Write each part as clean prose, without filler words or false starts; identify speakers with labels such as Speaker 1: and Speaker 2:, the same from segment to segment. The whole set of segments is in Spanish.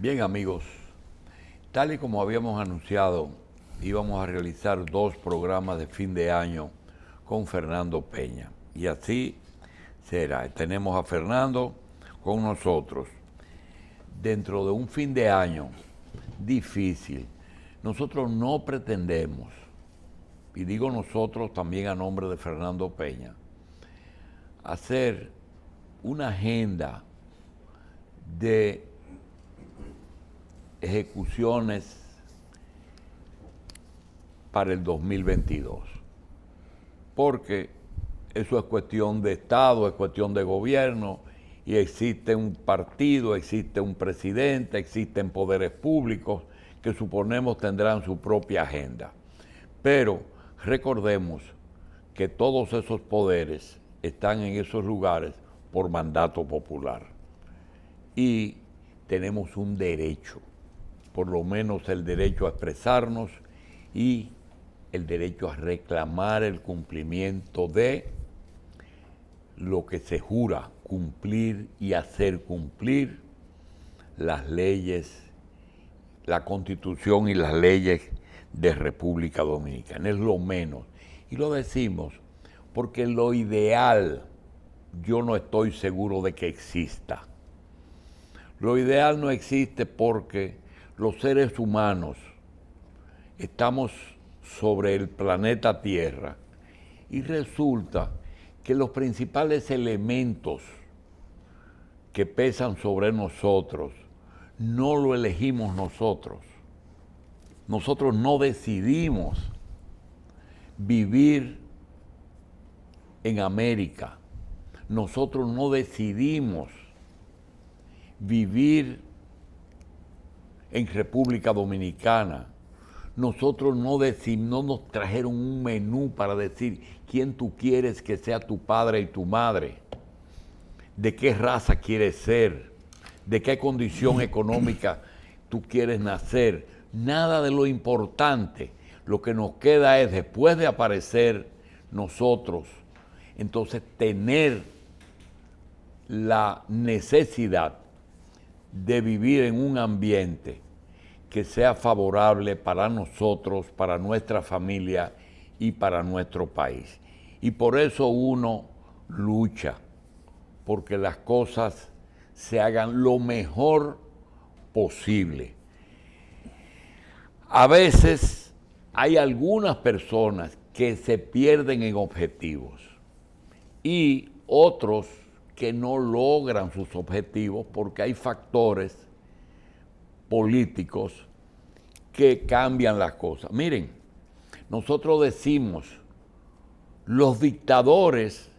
Speaker 1: Bien, amigos, tal y como habíamos anunciado, íbamos a realizar 2 programas de fin de año con Fernando Peña. Y así será. Tenemos a Fernando con nosotros. Dentro de un fin de año difícil, nosotros no pretendemos, y digo nosotros también a nombre de Fernando Peña, hacer una agenda de ejecuciones para el 2022, porque eso es cuestión de Estado, es cuestión de gobierno, y existe un partido, existe un presidente, existen poderes públicos que suponemos tendrán su propia agenda. Pero recordemos que todos esos poderes están en esos lugares por mandato popular. Y tenemos un derecho, por lo menos el derecho a expresarnos y el derecho a reclamar el cumplimiento de lo que se jura cumplir y hacer cumplir las leyes, la Constitución y las leyes de República Dominicana. Es lo menos. Y lo decimos porque lo ideal yo no estoy seguro de que exista. Lo ideal no existe porque los seres humanos estamos sobre el planeta Tierra y resulta que los principales elementos que pesan sobre nosotros no lo elegimos nosotros. Nosotros no decidimos vivir en América. Nosotros no decidimos vivir en República Dominicana. Nosotros no nos trajeron un menú para decir quién tú quieres que sea tu padre y tu madre, de qué raza quieres ser, de qué condición económica tú quieres nacer. Nada de lo importante. Lo que nos queda es, después de aparecer nosotros, entonces tener la necesidad de vivir en un ambiente que sea favorable para nosotros, para nuestra familia y para nuestro país. Y por eso uno lucha, porque las cosas se hagan lo mejor posible. A veces hay algunas personas que se pierden en objetivos y otros que no logran sus objetivos porque hay factores políticos que cambian las cosas. Miren, nosotros decimos, los dictadores,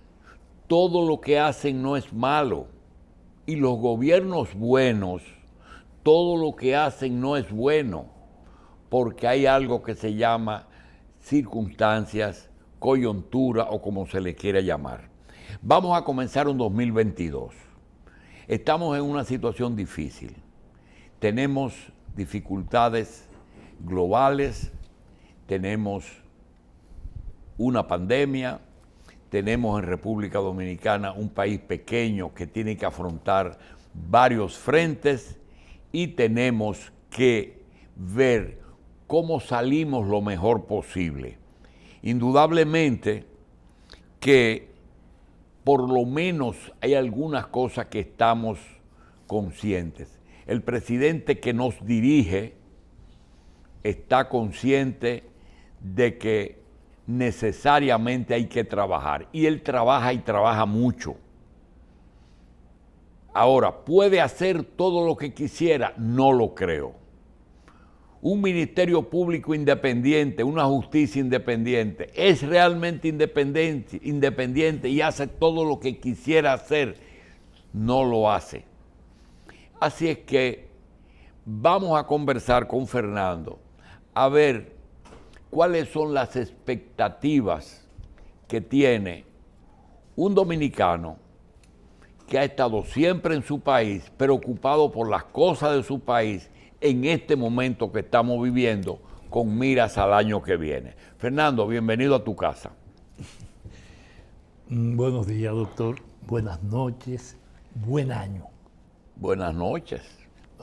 Speaker 1: todo lo que hacen no es malo, y los gobiernos buenos, todo lo que hacen no es bueno, porque hay algo que se llama circunstancias, coyuntura o como se le quiera llamar. Vamos a comenzar un 2022. Estamos en una situación difícil. Tenemos dificultades globales, tenemos una pandemia, tenemos en República Dominicana un país pequeño que tiene que afrontar varios frentes y tenemos que ver cómo salimos lo mejor posible. Indudablemente que por lo menos hay algunas cosas que estamos conscientes. El presidente que nos dirige está consciente de que necesariamente hay que trabajar. Y él trabaja y trabaja mucho. Ahora, ¿puede hacer todo lo que quisiera? No lo creo. Un ministerio público independiente, una justicia independiente, es realmente independiente y hace todo lo que quisiera hacer. No lo hace. Así es que vamos a conversar con Fernando a ver cuáles son las expectativas que tiene un dominicano que ha estado siempre en su país, preocupado por las cosas de su país en este momento que estamos viviendo, con miras al año que viene. Fernando, bienvenido a tu casa.
Speaker 2: Buenos días, doctor. Buenas noches. Buen año.
Speaker 1: Buenas noches.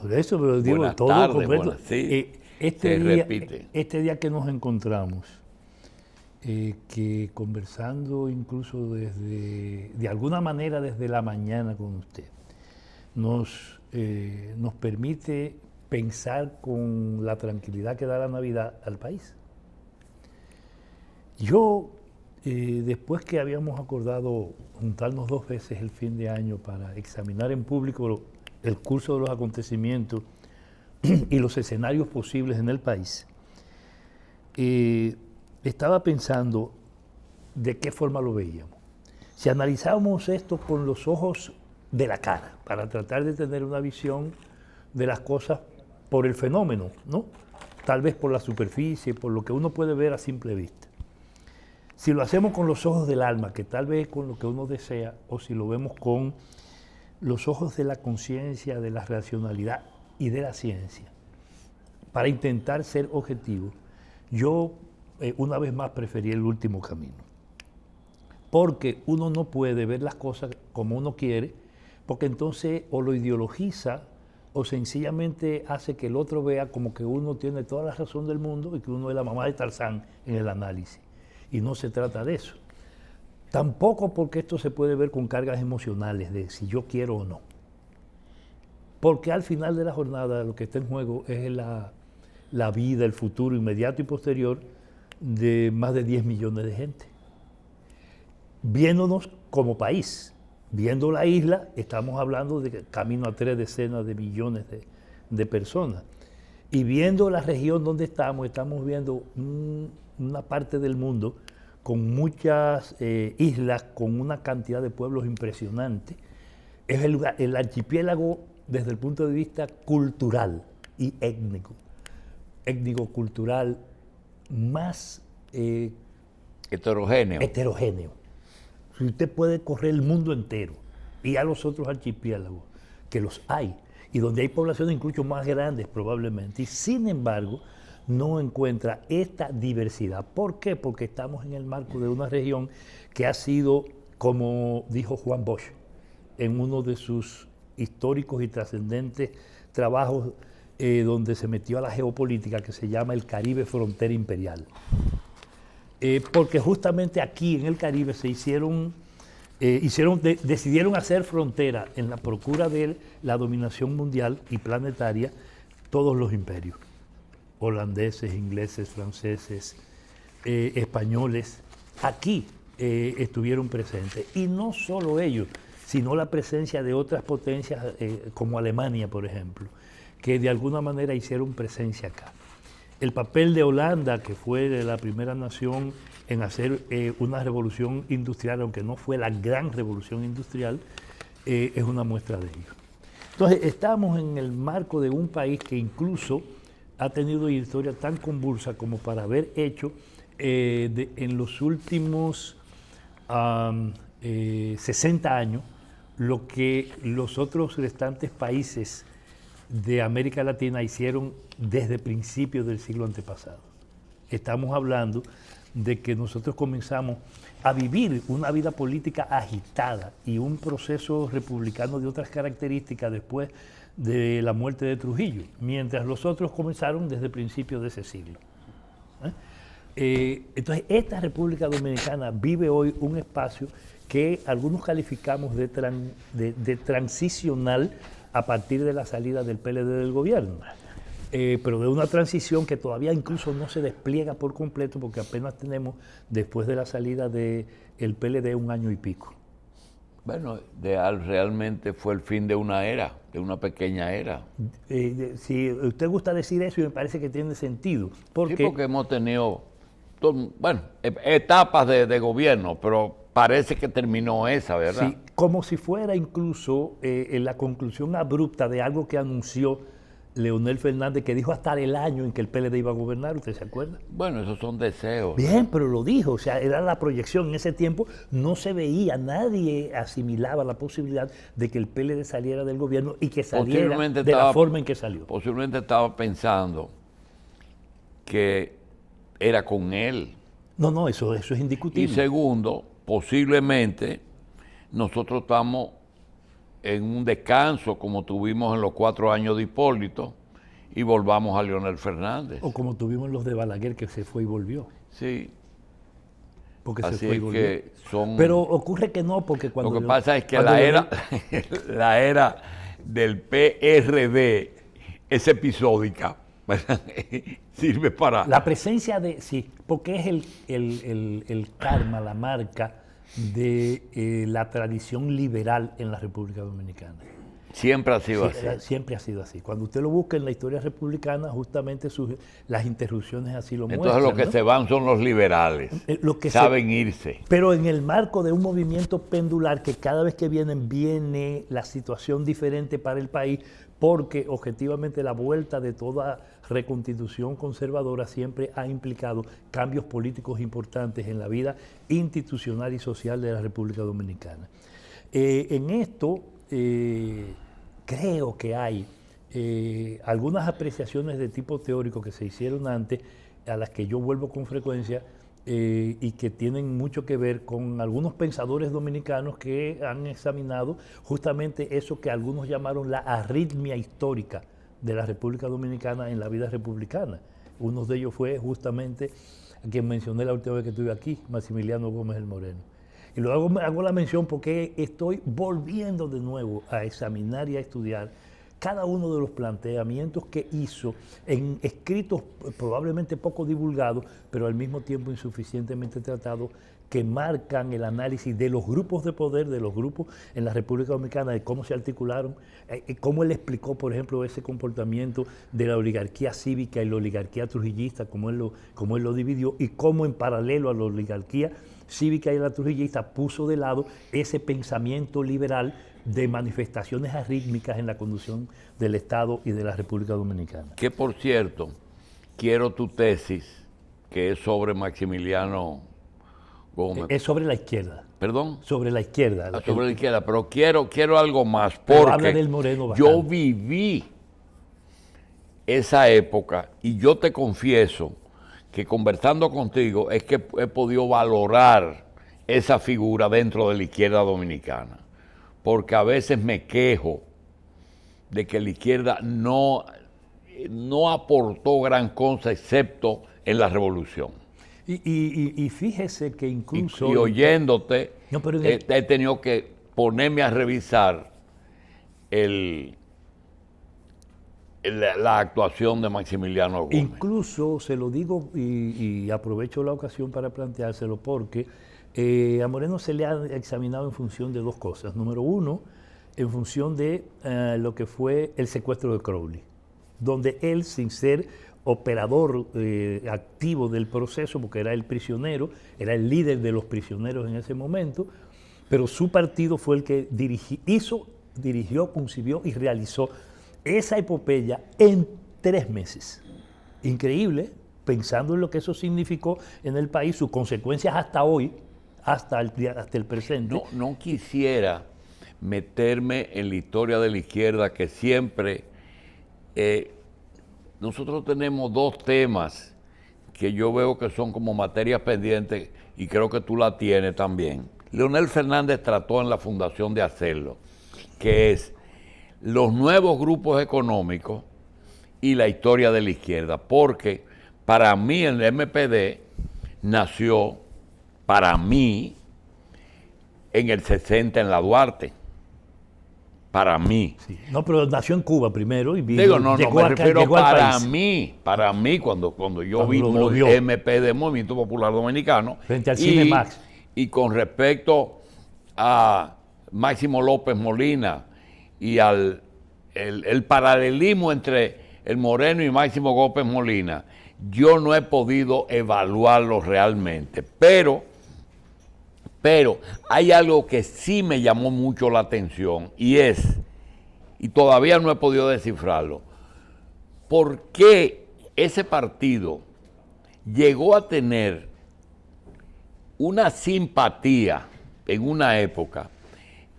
Speaker 2: Por eso, pero digo,
Speaker 1: Buenas
Speaker 2: todo
Speaker 1: tardes,
Speaker 2: completo.
Speaker 1: sí,
Speaker 2: Este
Speaker 1: se
Speaker 2: día,
Speaker 1: repite.
Speaker 2: este día que nos encontramos, que conversando incluso de alguna manera desde la mañana con usted, nos permite pensar con la tranquilidad que da la Navidad al país. Yo, después que habíamos acordado juntarnos 2 veces el fin de año para examinar en público el curso de los acontecimientos y los escenarios posibles en el país, estaba pensando de qué forma lo veíamos. Si analizábamos esto con los ojos de la cara, para tratar de tener una visión de las cosas por el fenómeno, ¿no? Tal vez por la superficie, por lo que uno puede ver a simple vista. Si lo hacemos con los ojos del alma, que tal vez es con lo que uno desea, o si lo vemos con los ojos de la conciencia, de la racionalidad y de la ciencia, para intentar ser objetivo, yo una vez más preferí el último camino. Porque uno no puede ver las cosas como uno quiere, porque entonces o lo ideologiza o sencillamente hace que el otro vea como que uno tiene toda la razón del mundo y que uno es la mamá de Tarzán en el análisis. Y no se trata de eso. Tampoco porque esto se puede ver con cargas emocionales de si yo quiero o no. Porque al final de la jornada lo que está en juego es la vida, el futuro inmediato y posterior de más de 10 millones de gente. Viéndonos como país, viendo la isla, estamos hablando de camino a 3 decenas de millones de personas. Y viendo la región donde estamos viendo una parte del mundo con muchas islas, con una cantidad de pueblos impresionante. Es el archipiélago desde el punto de vista cultural y étnico-cultural más heterogéneo. Si usted puede correr el mundo entero y a los otros archipiélagos, que los hay, y donde hay poblaciones incluso más grandes probablemente, y sin embargo no encuentra esta diversidad. ¿Por qué? Porque estamos en el marco de una región que ha sido, como dijo Juan Bosch, en uno de sus históricos y trascendentes trabajos donde se metió a la geopolítica, que se llama el Caribe Frontera Imperial. Porque justamente aquí en el Caribe se decidieron hacer frontera en la procura de la dominación mundial y planetaria todos los imperios, holandeses, ingleses, franceses, españoles, aquí estuvieron presentes. Y no solo ellos, sino la presencia de otras potencias como Alemania, por ejemplo, que de alguna manera hicieron presencia acá. El papel de Holanda, que fue la primera nación en hacer una revolución industrial, aunque no fue la gran revolución industrial, es una muestra de ello. Entonces, estamos en el marco de un país que incluso ha tenido una historia tan convulsa como para haber hecho en los últimos 60 años lo que los otros restantes países de América Latina hicieron desde principios del siglo antepasado. Estamos hablando de que nosotros comenzamos a vivir una vida política agitada y un proceso republicano de otras características después de la muerte de Trujillo, mientras los otros comenzaron desde principios de ese siglo. Entonces, esta República Dominicana vive hoy un espacio que algunos calificamos de transicional a partir de la salida del PLD del gobierno, pero de una transición que todavía incluso no se despliega por completo porque apenas tenemos, después de la salida del PLD, 1 año y pico.
Speaker 1: Bueno, realmente fue el fin de una era, de una pequeña era.
Speaker 2: Si usted gusta decir eso, me parece que tiene sentido.
Speaker 1: Sí, porque hemos tenido, etapas de gobierno, pero parece que terminó esa, ¿verdad?
Speaker 2: Sí, como si fuera incluso en la conclusión abrupta de algo que anunció Leonel Fernández, que dijo hasta el año en que el PLD iba a gobernar, ¿usted se acuerda?
Speaker 1: Bueno, esos son deseos.
Speaker 2: Bien, pero lo dijo, o sea, era la proyección. En ese tiempo no se veía, nadie asimilaba la posibilidad de que el PLD saliera del gobierno y que saliera de la forma en que salió.
Speaker 1: Posiblemente estaba pensando que era con él.
Speaker 2: No, eso es indiscutible.
Speaker 1: Y segundo, posiblemente nosotros estamos en un descanso como tuvimos en los 4 años de Hipólito y volvamos a Leonel Fernández.
Speaker 2: O como tuvimos los de Balaguer, que se fue y volvió.
Speaker 1: Sí.
Speaker 2: Porque
Speaker 1: Así
Speaker 2: se fue y
Speaker 1: es
Speaker 2: volvió.
Speaker 1: que son...
Speaker 2: Pero ocurre que no, porque cuando...
Speaker 1: Lo que pasa es que la era del PRD es episódica. Sirve para...
Speaker 2: La presencia de... Sí, porque es el karma, la marca de la tradición liberal en la República Dominicana.
Speaker 1: Siempre ha sido así.
Speaker 2: Siempre ha sido así. Cuando usted lo busca en la historia republicana, justamente las interrupciones así lo
Speaker 1: Entonces
Speaker 2: muestran.
Speaker 1: lo que
Speaker 2: ¿no?
Speaker 1: se van son los liberales. Saben irse.
Speaker 2: Pero en el marco de un movimiento pendular que cada vez que viene la situación diferente para el país, porque objetivamente la vuelta de toda reconstitución conservadora siempre ha implicado cambios políticos importantes en la vida institucional y social de la República Dominicana. En esto creo que hay algunas apreciaciones de tipo teórico que se hicieron antes, a las que yo vuelvo con frecuencia, y que tienen mucho que ver con algunos pensadores dominicanos que han examinado justamente eso que algunos llamaron la arritmia histórica de la República Dominicana en la vida republicana. Uno de ellos fue justamente a quien mencioné la última vez que estuve aquí, Maximiliano Gómez el Moreno. Y luego hago la mención porque estoy volviendo de nuevo a examinar y a estudiar cada uno de los planteamientos que hizo en escritos probablemente poco divulgados, pero al mismo tiempo insuficientemente tratados, que marcan el análisis de los grupos de poder, de los grupos en la República Dominicana, de cómo se articularon, cómo él explicó, por ejemplo, ese comportamiento de la oligarquía cívica y la oligarquía trujillista, cómo él lo dividió, y cómo en paralelo a la oligarquía cívica y la trujillista puso de lado ese pensamiento liberal de manifestaciones arrítmicas en la conducción del Estado y de la República Dominicana.
Speaker 1: Que por cierto, quiero tu tesis, que es sobre Maximiliano Gómez.
Speaker 2: Es sobre la izquierda.
Speaker 1: ¿Perdón?
Speaker 2: Sobre la izquierda.
Speaker 1: Sobre la izquierda, pero quiero algo más,
Speaker 2: Pero habla
Speaker 1: porque
Speaker 2: del Moreno bastante.
Speaker 1: yo viví esa época y yo te confieso que conversando contigo es que he podido valorar esa figura dentro de la izquierda dominicana, porque a veces me quejo de que la izquierda no aportó gran cosa excepto en la revolución.
Speaker 2: Y fíjese que incluso...
Speaker 1: Y oyéndote,
Speaker 2: No, pero
Speaker 1: he tenido que ponerme a revisar la actuación de Maximiliano Gómez.
Speaker 2: Incluso se lo digo y aprovecho la ocasión para planteárselo porque a Moreno se le ha examinado en función de dos cosas. Número uno, en función de lo que fue el secuestro de Crowley, donde él, sin ser operador activo del proceso, porque era el prisionero, era el líder de los prisioneros en ese momento, pero su partido fue el que dirigió, concibió y realizó esa epopeya en 3 meses. Increíble, pensando en lo que eso significó en el país, sus consecuencias hasta hoy, hasta el presente.
Speaker 1: No quisiera meterme en la historia de la izquierda, que siempre... nosotros tenemos 2 temas que yo veo que son como materias pendientes y creo que tú la tienes también. Leonel Fernández trató en la fundación de hacerlo, que es los nuevos grupos económicos y la historia de la izquierda, porque para mí el MPD nació, para mí, en el 60 en la Duarte. Para mí.
Speaker 2: Sí. No, pero nació en Cuba primero y vino,
Speaker 1: digo, no,
Speaker 2: llegó
Speaker 1: me
Speaker 2: acá,
Speaker 1: refiero
Speaker 2: llegó al
Speaker 1: para mí, cuando yo vi
Speaker 2: lo vio.
Speaker 1: MPD, Movimiento Popular Dominicano,
Speaker 2: frente al Cinemax.
Speaker 1: Y con respecto a Máximo López Molina y al el paralelismo entre el Moreno y Máximo López Molina, yo no he podido evaluarlo realmente, pero hay algo que sí me llamó mucho la atención y todavía no he podido descifrarlo, ¿por qué ese partido llegó a tener una simpatía en una época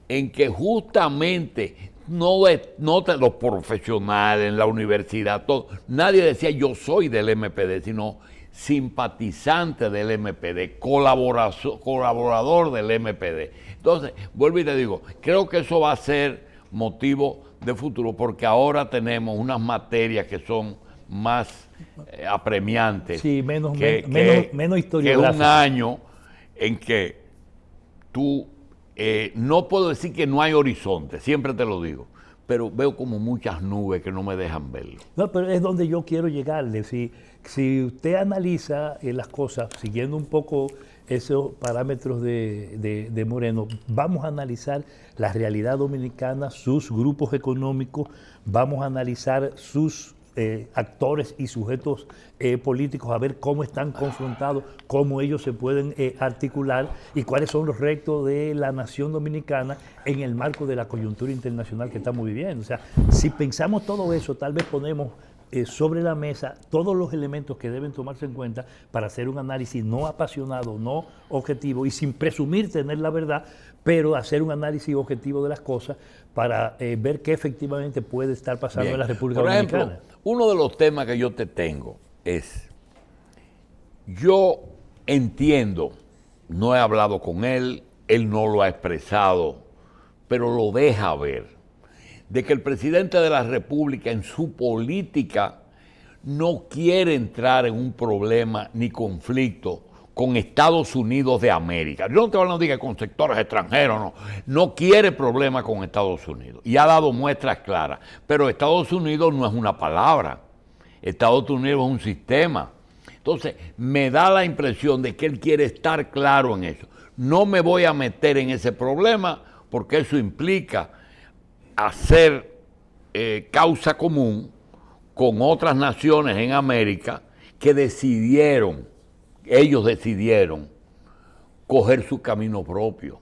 Speaker 1: en que justamente los profesionales en la universidad, todo, nadie decía yo soy del MPD, sino simpatizante del MPD, colaborador del MPD? Entonces, vuelvo y te digo, creo que eso va a ser motivo de futuro, porque ahora tenemos unas materias que son más apremiantes.
Speaker 2: Sí, menos
Speaker 1: que
Speaker 2: historiográficas.
Speaker 1: es un año en que tú, no puedo decir que no hay horizonte, siempre te lo digo, pero veo como muchas nubes que no me dejan verlo.
Speaker 2: No, pero es donde yo quiero llegarle. Si usted analiza las cosas siguiendo un poco esos parámetros de Moreno, vamos a analizar la realidad dominicana, sus grupos económicos, vamos a analizar sus actores y sujetos políticos, a ver cómo están confrontados, cómo ellos se pueden articular y cuáles son los retos de la nación dominicana en el marco de la coyuntura internacional que estamos viviendo. O sea, si pensamos todo eso, tal vez ponemos sobre la mesa todos los elementos que deben tomarse en cuenta para hacer un análisis no apasionado, no objetivo y sin presumir tener la verdad, pero hacer un análisis objetivo de las cosas para ver qué efectivamente puede estar pasando en la República Dominicana.
Speaker 1: Por ejemplo, uno de los temas que yo te tengo es, yo entiendo, no he hablado con él no lo ha expresado, pero lo deja ver, de que el presidente de la República en su política no quiere entrar en un problema ni conflicto con Estados Unidos de América. Yo no te hablo de con sectores extranjeros, no quiere problema con Estados Unidos. Y ha dado muestras claras. Pero Estados Unidos no es una palabra. Estados Unidos es un sistema. Entonces, me da la impresión de que él quiere estar claro en eso. No me voy a meter en ese problema porque eso implica hacer causa común con otras naciones en América que ellos decidieron coger su camino propio.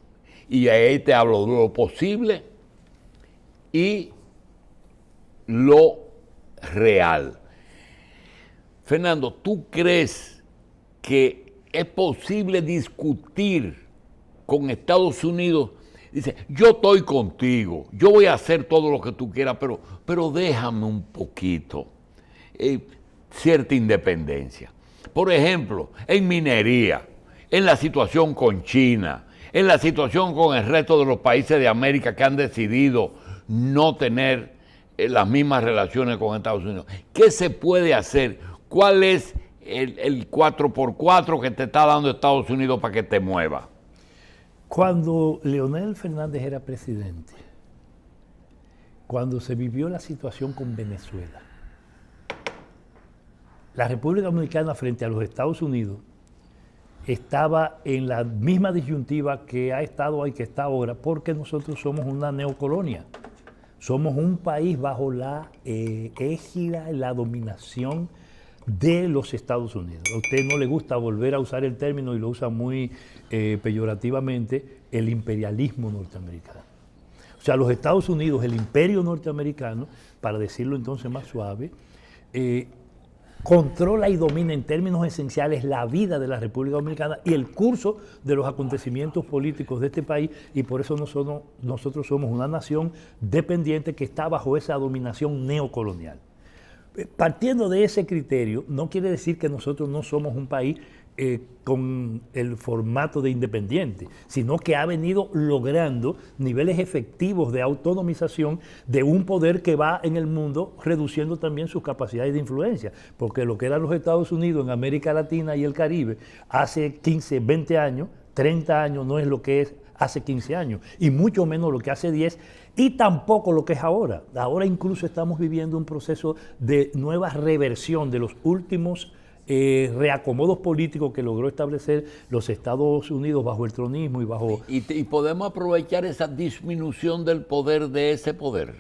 Speaker 1: Y ahí te hablo de lo posible y lo real. Fernando, ¿tú crees que es posible discutir con Estados Unidos? Dice, yo estoy contigo, yo voy a hacer todo lo que tú quieras, pero déjame un poquito, cierta independencia. Por ejemplo, en minería, en la situación con China, en la situación con el resto de los países de América que han decidido no tener las mismas relaciones con Estados Unidos. ¿Qué se puede hacer? ¿Cuál es el 4x4 que te está dando Estados Unidos para que te mueva?
Speaker 2: Cuando Leonel Fernández era presidente, cuando se vivió la situación con Venezuela, la República Dominicana frente a los Estados Unidos estaba en la misma disyuntiva que ha estado ahí, que está ahora, porque nosotros somos una neocolonia. Somos un país bajo la égida, la dominación de los Estados Unidos. A usted no le gusta volver a usar el término y lo usa muy peyorativamente, el imperialismo norteamericano. O sea, los Estados Unidos, el imperio norteamericano, para decirlo entonces más suave, controla y domina en términos esenciales la vida de la República Dominicana y el curso de los acontecimientos políticos de este país, y por eso nosotros somos una nación dependiente que está bajo esa dominación neocolonial. Partiendo de ese criterio, no quiere decir que nosotros no somos un país con el formato de independiente, sino que ha venido logrando niveles efectivos de autonomización de un poder que va en el mundo reduciendo también sus capacidades de influencia, porque lo que eran los Estados Unidos en América Latina y el Caribe hace 15, 20 años, 30 años no es lo que es hace 15 años, y mucho menos lo que hace 10, y tampoco lo que es ahora. Ahora incluso estamos viviendo un proceso de nueva reversión de los últimos reacomodos políticos que logró establecer los Estados Unidos bajo el tronismo y bajo...
Speaker 1: ¿Y podemos aprovechar esa disminución del poder de ese poder?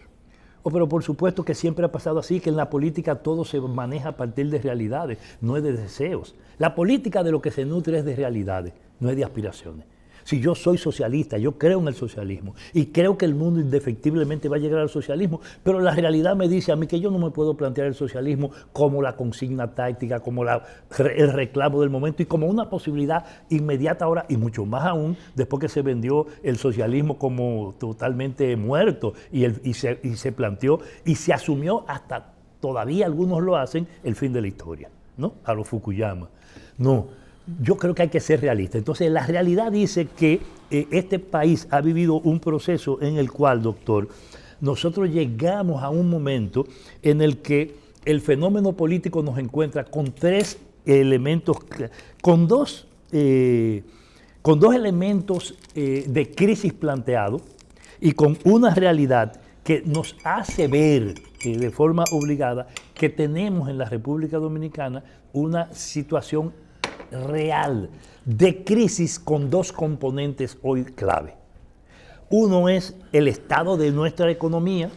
Speaker 2: Pero por supuesto que siempre ha pasado así, que en la política todo se maneja a partir de realidades, no es de deseos. La política de lo que se nutre es de realidades, no es de aspiraciones. Si yo soy socialista, yo creo en el socialismo y creo que el mundo indefectiblemente va a llegar al socialismo, pero la realidad me dice a mí que yo no me puedo plantear el socialismo como la consigna táctica, como el reclamo del momento y como una posibilidad inmediata ahora, y mucho más aún después que se vendió el socialismo como totalmente muerto y se planteó y se asumió, hasta todavía algunos lo hacen, el fin de la historia, ¿no? A los Fukuyama. No. Yo creo que hay que ser realista. Entonces, la realidad dice que este país ha vivido un proceso en el cual, doctor, nosotros llegamos a un momento en el que el fenómeno político nos encuentra con tres elementos, con dos elementos de crisis planteados y con una realidad que nos hace ver de forma obligada que tenemos en la República Dominicana una situación real de crisis con dos componentes hoy clave. Uno es el estado de nuestra economía,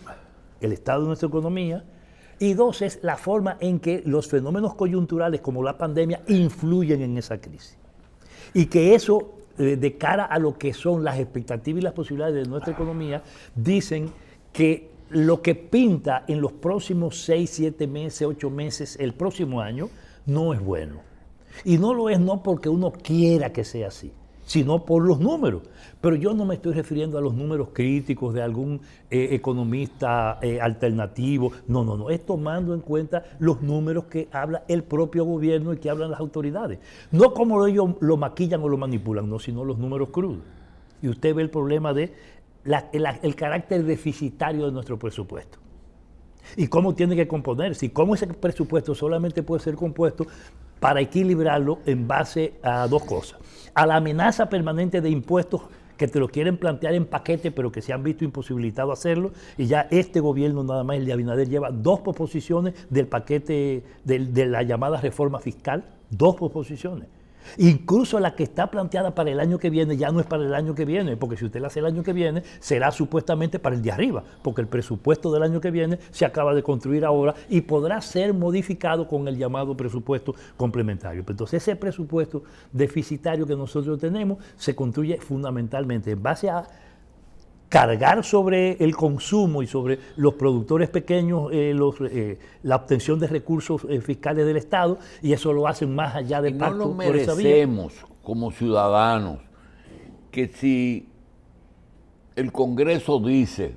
Speaker 2: y dos es la forma en que los fenómenos coyunturales como la pandemia influyen en esa crisis. Y que eso, de cara a lo que son las expectativas y las posibilidades de nuestra economía, dicen que lo que pinta en los próximos 6, 7 meses, 8 meses, el próximo año, no es bueno. Y no lo es no porque uno quiera que sea así, sino por los números. Pero yo no me estoy refiriendo a los números críticos de algún economista alternativo. No. Es tomando en cuenta los números que habla el propio gobierno y que hablan las autoridades. No como ellos lo maquillan o lo manipulan, no, sino los números crudos. Y usted ve el problema de el carácter deficitario de nuestro presupuesto. Y cómo tiene que componerse. Y cómo ese presupuesto solamente puede ser compuesto para equilibrarlo en base a dos cosas. A la amenaza permanente de impuestos que te lo quieren plantear en paquete, pero que se han visto imposibilitados a hacerlo, y ya este gobierno, nada más el de Abinader, lleva 2 proposiciones del paquete de la llamada reforma fiscal, 2 proposiciones. Incluso la que está planteada para el año que viene ya no es para el año que viene, porque si usted la hace el año que viene, será supuestamente para el de arriba, porque el presupuesto del año que viene se acaba de construir ahora y podrá ser modificado con el llamado presupuesto complementario. Entonces ese presupuesto deficitario que nosotros tenemos se construye fundamentalmente en base a cargar sobre el consumo y sobre los productores pequeños la obtención de recursos fiscales del Estado, y eso lo hacen más allá del pacto.
Speaker 1: No nos merecemos como ciudadanos que si el Congreso dice,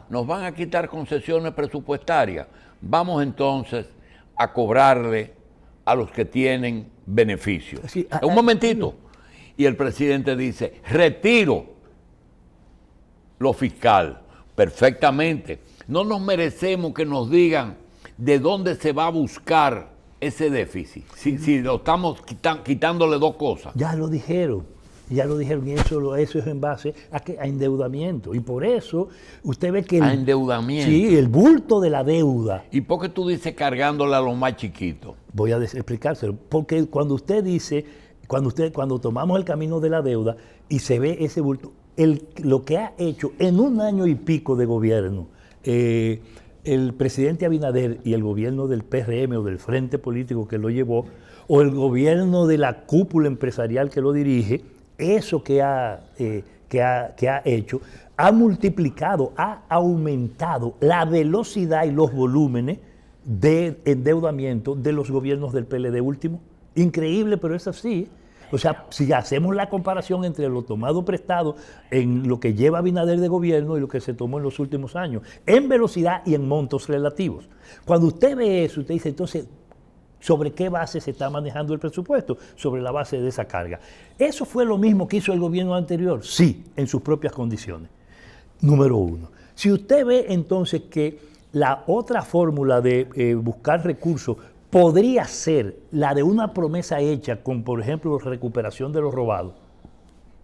Speaker 1: nos van a quitar concesiones presupuestarias, vamos entonces a cobrarle a los que tienen beneficios. Sí, un momentito. Y el presidente dice, retiro lo fiscal. Perfectamente. No nos merecemos que nos digan de dónde se va a buscar ese déficit. Si lo estamos quitándole 2 cosas.
Speaker 2: Ya lo dijeron, y eso es en base a endeudamiento. Y por eso usted ve que...
Speaker 1: A endeudamiento.
Speaker 2: Sí, el bulto de la deuda.
Speaker 1: ¿Y por qué tú dices cargándole a los más chiquitos?
Speaker 2: Voy a explicárselo. Porque cuando usted dice, cuando tomamos el camino de la deuda y se ve ese bulto, lo que ha hecho en un año y pico de gobierno el presidente Abinader y el gobierno del PRM o del frente político que lo llevó, o el gobierno de la cúpula empresarial que lo dirige, eso que ha hecho, ha multiplicado, ha aumentado la velocidad y los volúmenes de endeudamiento de los gobiernos del PLD último. Increíble, pero es así. O sea, si hacemos la comparación entre lo tomado prestado en lo que lleva Abinader de gobierno y lo que se tomó en los últimos años, en velocidad y en montos relativos. Cuando usted ve eso, usted dice, entonces, ¿sobre qué base se está manejando el presupuesto? Sobre la base de esa carga. ¿Eso fue lo mismo que hizo el gobierno anterior? Sí, en sus propias condiciones. Número 1. Si usted ve entonces que la otra fórmula de buscar recursos podría ser la de una promesa hecha con, por ejemplo, recuperación de los robados,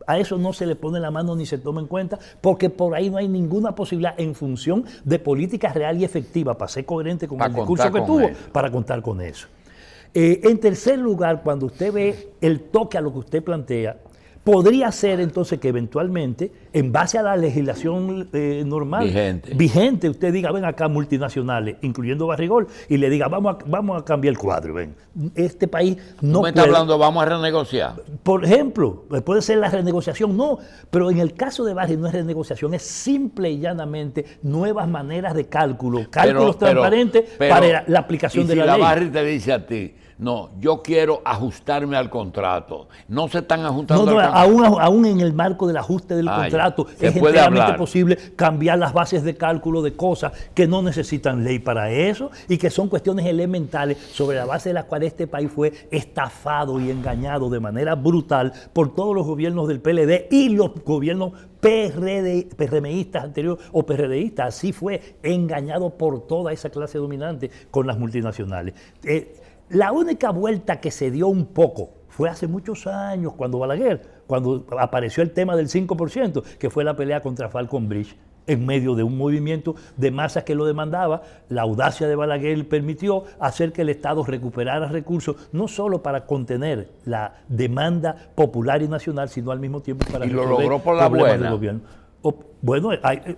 Speaker 2: a eso no se le pone la mano ni se toma en cuenta, porque por ahí no hay ninguna posibilidad en función de política real y efectiva para ser coherente con el discurso que tuvo, para contar con eso. En tercer lugar, cuando usted ve el toque a lo que usted plantea, podría ser entonces que eventualmente, en base a la legislación normal, vigente, usted diga, ven acá multinacionales, incluyendo Barrigol, y le diga, vamos a cambiar el cuadro, ven. Este país no
Speaker 1: puede... ¿Me está hablando, vamos a renegociar?
Speaker 2: Por ejemplo, puede ser la renegociación, no, pero en el caso de Barri no es renegociación, es simple y llanamente nuevas maneras de cálculos transparentes para la aplicación de la ley.
Speaker 1: Si la Barri te dice a ti, No, yo quiero ajustarme al contrato. No se están ajustando
Speaker 2: No,
Speaker 1: al contrato.
Speaker 2: aún en el marco del ajuste del contrato
Speaker 1: se
Speaker 2: es
Speaker 1: puede
Speaker 2: enteramente
Speaker 1: hablar.
Speaker 2: posible cambiar las bases de cálculo de cosas que no necesitan ley para eso y que son cuestiones elementales sobre la base de las cuales este país fue estafado y engañado de manera brutal por todos los gobiernos del PLD y los gobiernos PRMistas anteriores o PRDistas. Así fue engañado por toda esa clase dominante con las multinacionales. La única vuelta que se dio un poco fue hace muchos años, cuando apareció el tema del 5%, que fue la pelea contra Falcon Bridge, en medio de un movimiento de masas que lo demandaba. La audacia de Balaguer permitió hacer que el Estado recuperara recursos, no solo para contener la demanda popular y nacional, sino al mismo tiempo para
Speaker 1: y lo
Speaker 2: resolver
Speaker 1: logró por la
Speaker 2: problemas
Speaker 1: buena.
Speaker 2: del gobierno. Bueno,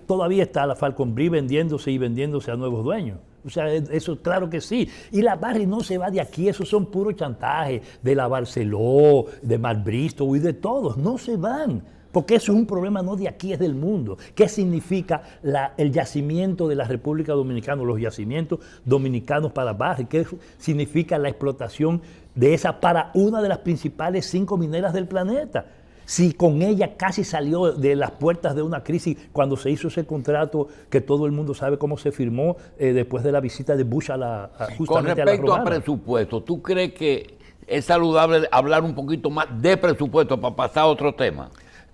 Speaker 2: todavía está la Falcon Bridge vendiéndose a nuevos dueños. O sea, eso claro que sí. Y la Barry no se va de aquí, esos son puros chantajes de la Barceló, de Marbristo y de todos. No se van, porque eso es un problema no de aquí, es del mundo. ¿Qué significa el yacimiento de la República Dominicana, los yacimientos dominicanos para Barry? ¿Qué significa la explotación de esa para una de las principales 5 mineras del planeta? Si con ella casi salió de las puertas de una crisis cuando se hizo ese contrato que todo el mundo sabe cómo se firmó después de la visita de Bush justamente
Speaker 1: Con respecto
Speaker 2: a la
Speaker 1: a presupuesto, ¿tú crees que es saludable hablar un poquito más de presupuesto para pasar a otro tema?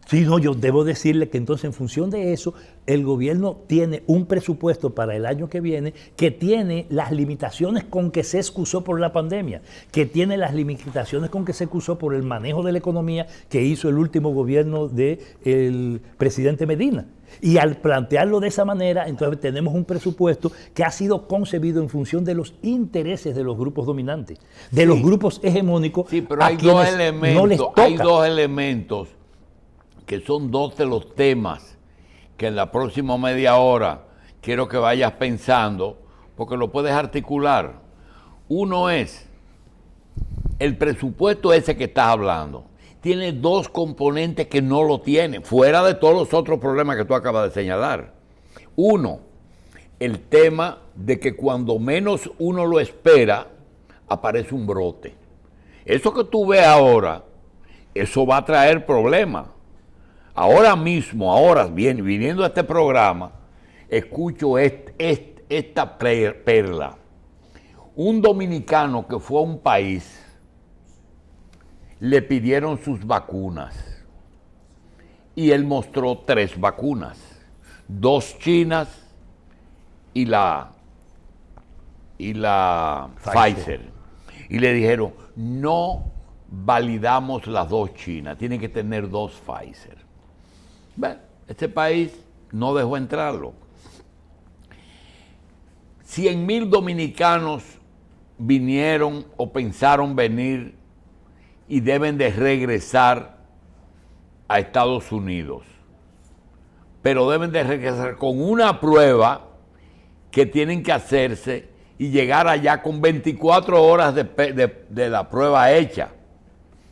Speaker 2: Sí, no, yo debo decirle que entonces en función de eso, el gobierno tiene un presupuesto para el año que viene que tiene las limitaciones con que se excusó por la pandemia, que tiene las limitaciones con que se excusó por el manejo de la economía que hizo el último gobierno del presidente Medina. Y al plantearlo de esa manera, entonces tenemos un presupuesto que ha sido concebido en función de los intereses de los grupos dominantes, de los grupos hegemónicos.
Speaker 1: Sí, pero hay dos elementos,
Speaker 2: no les toca.
Speaker 1: hay dos elementos que son dos de los temas que en la próxima media hora quiero que vayas pensando, porque lo puedes articular. Uno es el presupuesto ese que estás hablando. Tiene dos componentes que no lo tiene, fuera de todos los otros problemas que tú acabas de señalar. Uno, el tema de que cuando menos uno lo espera, aparece un brote. Eso que tú ves ahora, eso va a traer problemas. Ahora mismo, viniendo a este programa, escucho esta perla. Un dominicano que fue a un país, le pidieron sus vacunas y él mostró 3 vacunas, 2 chinas y la Pfizer. Y le dijeron, no validamos las 2 chinas, tienen que tener 2 Pfizer. Bueno, este país no dejó entrarlo. 100,000 dominicanos vinieron o pensaron venir y deben de regresar a Estados Unidos. Pero deben de regresar con una prueba que tienen que hacerse y llegar allá con 24 horas de la prueba hecha.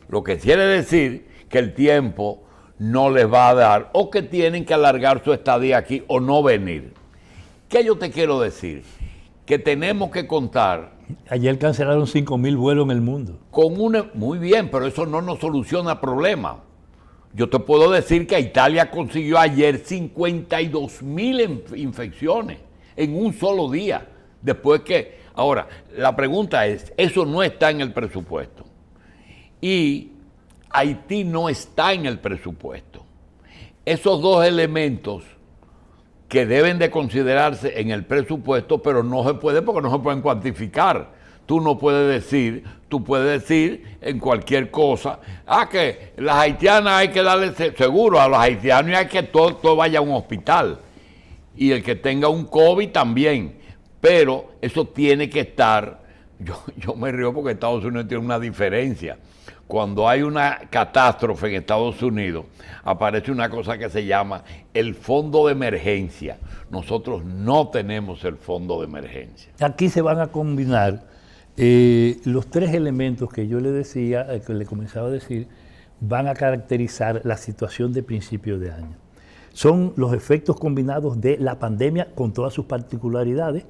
Speaker 1: Lo que quiere decir que el tiempo no les va a dar o que tienen que alargar su estadía aquí o no venir. ¿Qué yo te quiero decir? Que tenemos que contar.
Speaker 2: Ayer cancelaron 5,000 vuelos en el mundo.
Speaker 1: Muy bien, pero eso no nos soluciona problemas. Yo te puedo decir que Italia consiguió ayer 52,000 infecciones en un solo día. Ahora, la pregunta es, eso no está en el presupuesto. Y Haití no está en el presupuesto. Esos dos elementos que deben de considerarse en el presupuesto, pero no se puede porque no se pueden cuantificar. Tú puedes decir en cualquier cosa, que las haitianas hay que darle seguro, a los haitianos hay que todo vaya a un hospital. Y el que tenga un COVID también. Pero eso tiene que estar, yo me río porque Estados Unidos tiene una diferencia. Cuando hay una catástrofe en Estados Unidos, aparece una cosa que se llama el fondo de emergencia. Nosotros no tenemos el fondo de emergencia.
Speaker 2: Aquí se van a combinar los 3 elementos que yo le decía, que le comenzaba a decir, van a caracterizar la situación de principio de año. Son los efectos combinados de la pandemia con todas sus particularidades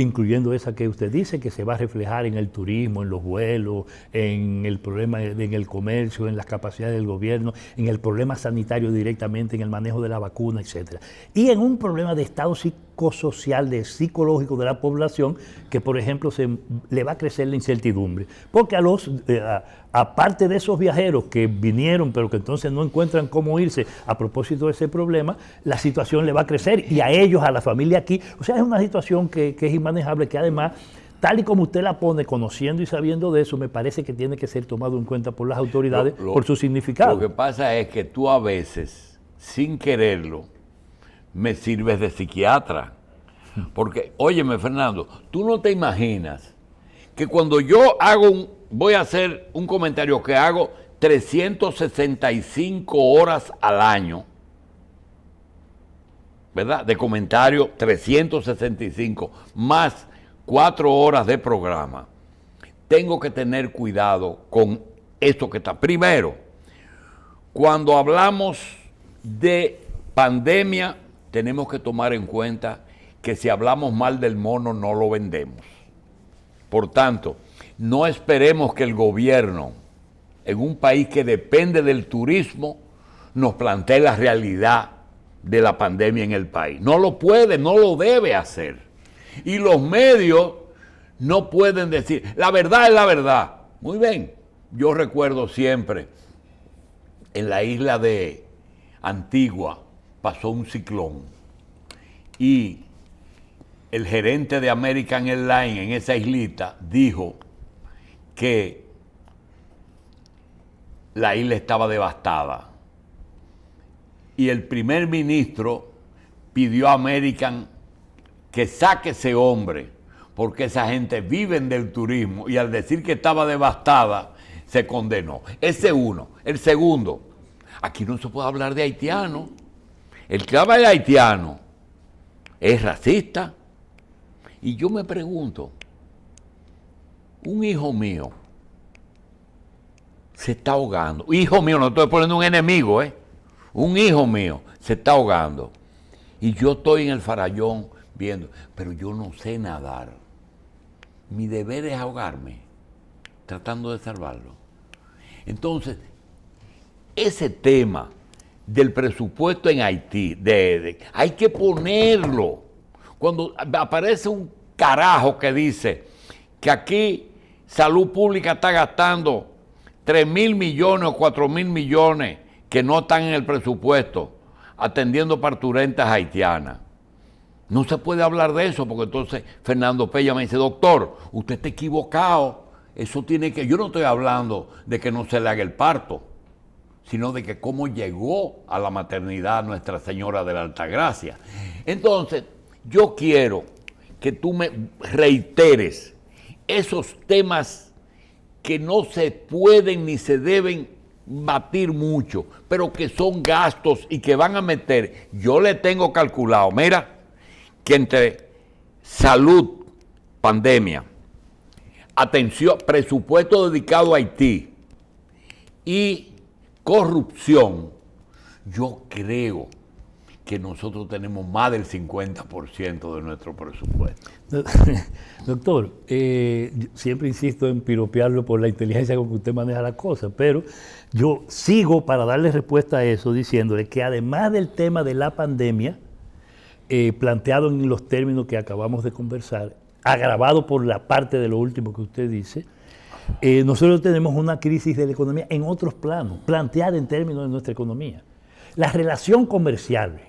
Speaker 2: incluyendo esa que usted dice, que se va a reflejar en el turismo, en los vuelos, en el problema, en el comercio, en las capacidades del gobierno, en el problema sanitario directamente, en el manejo de la vacuna, etcétera. Y en un problema de estado psicosocial, de psicológico de la población, que por ejemplo le va a crecer la incertidumbre. Porque aparte de esos viajeros que vinieron, pero que entonces no encuentran cómo irse a propósito de ese problema, la situación le va a crecer y a ellos, a la familia aquí. O sea, es una situación que es inmanejable, que además, tal y como usted la pone, conociendo y sabiendo de eso, me parece que tiene que ser tomado en cuenta por las autoridades por su significado.
Speaker 1: Lo que pasa es que tú a veces, sin quererlo, me sirves de psiquiatra. Porque, óyeme, Fernando, tú no te imaginas que cuando yo voy a hacer un comentario que hago 365 horas al año, ¿verdad? De comentario 365, más 4 horas de programa. Tengo que tener cuidado con esto que está. Primero, cuando hablamos de pandemia, tenemos que tomar en cuenta que si hablamos mal del mono, no lo vendemos. Por tanto, no esperemos que el gobierno, en un país que depende del turismo, nos plantee la realidad de la pandemia en el país. No lo puede, no lo debe hacer. Y los medios no pueden decir, la verdad es la verdad. Muy bien, yo recuerdo siempre, en la isla de Antigua pasó un ciclón y el gerente de American Airlines en esa islita dijo que la isla estaba devastada. Y el primer ministro pidió a American que saque ese hombre, porque esa gente vive del turismo, y al decir que estaba devastada, se condenó. Ese uno. El segundo, aquí no se puede hablar de haitianos. El que habla de haitiano es racista. Y yo me pregunto, un hijo mío se está ahogando. Hijo mío, no estoy poniendo un enemigo, Un hijo mío se está ahogando. Y yo estoy en el farallón viendo, pero yo no sé nadar. Mi deber es ahogarme, tratando de salvarlo. Entonces, ese tema del presupuesto en Haití, hay que ponerlo. Cuando aparece un carajo que dice que aquí Salud Pública está gastando 3.000 millones o 4.000 millones que no están en el presupuesto atendiendo parturientas haitianas. No se puede hablar de eso, porque entonces Fernando Pella me dice, doctor, usted está equivocado. Eso tiene que... Yo no estoy hablando de que no se le haga el parto, sino de que cómo llegó a la maternidad Nuestra Señora de la Altagracia. Entonces, yo quiero que tú me reiteres esos temas que no se pueden ni se deben batir mucho, pero que son gastos y que van a meter. Yo le tengo calculado, mira, que entre salud, pandemia, atención, presupuesto dedicado a Haití y corrupción, yo creo que nosotros tenemos más del 50% de nuestro presupuesto.
Speaker 2: Doctor, siempre insisto en piropearlo por la inteligencia con que usted maneja las cosas, pero yo sigo para darle respuesta a eso diciéndole que además del tema de la pandemia, planteado en los términos que acabamos de conversar, agravado por la parte de lo último que usted dice, nosotros tenemos una crisis de la economía en otros planos, planteada en términos de nuestra economía. La relación comercial,